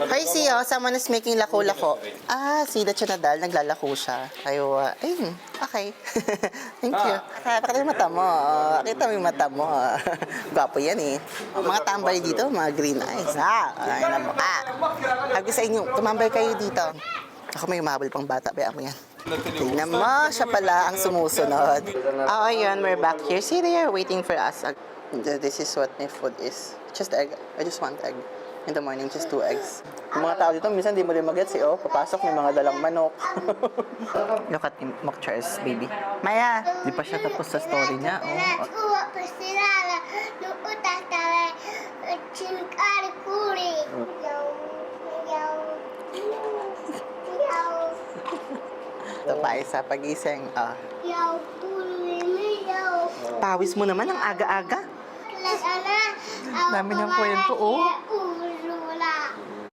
Hi, Sio. Someone is making lako-lako. Ah, see that siya nadal. Naglalako siya. Kayo, ayun. Okay. Thank you. Pakita yung mata mo. Pakita mo yung mata mo. Gwapo yan eh. Mga tambay dito, mga green eyes. Ay na mukha. Sabi sa inyo, tumambay kayo dito. Ako may umabol pang bata. Bayaan mo yan. Tingnan mo, siya pala ang sumusunod. Oh, ayun, we're back here. See, they are waiting for us. This is what my food is. Just egg. I just want egg. In the morning, just 2 eggs. Yung mga tao dito, minsan di mo rin mag-gets eh, oh. Papasok, may mga dalang manok. Look at him, mock Charles, baby. Maya! Di pa siya tapos sa story niya, oh. Ito pa isa, pagising, ah. Pawis mo naman ang aga-aga. Dami niyang kwento, oh.